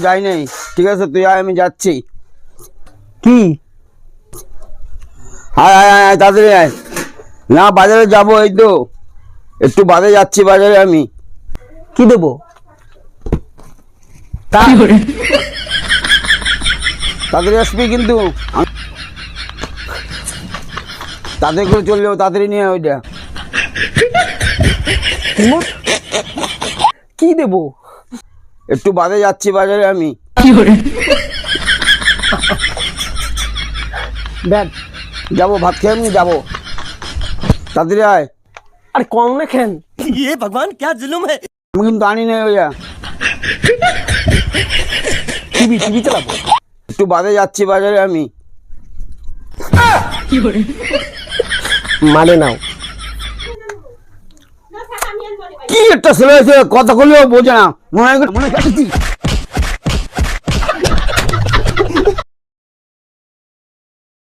যাই নাই, ঠিক আছে তুই আয়, আমি যাচ্ছি। কি আয় আয় আয় আয়, তাড়াতাড়ি আয়। না বাজারে যাবো, এই তো একটু বাদে যাচ্ছি বাজারে আমি। কি দেবো? তাড়াতাড়ি আসবি কিন্তু, তাড়াতাড়ি করে চলে যাবো, তাড়াতাড়ি নিয়ে আয় ওইটা। কি দেবো? একটু বাদে যাচ্ছি বাজারে আমি। দেখ, যাবো, ভাত খেয়ে আমি যাবো, তাড়াতাড়ি আয়। আরে কম না খেন। আমি কিন্তু আনি নাই ওইটা, টিভি চালাবো। একটু বাদে যাচ্ছি বাজারে আমি। মানে নাও। কি একটা ছেলে হয়েছে, কথা বললেও বোঝে না, মনে হয়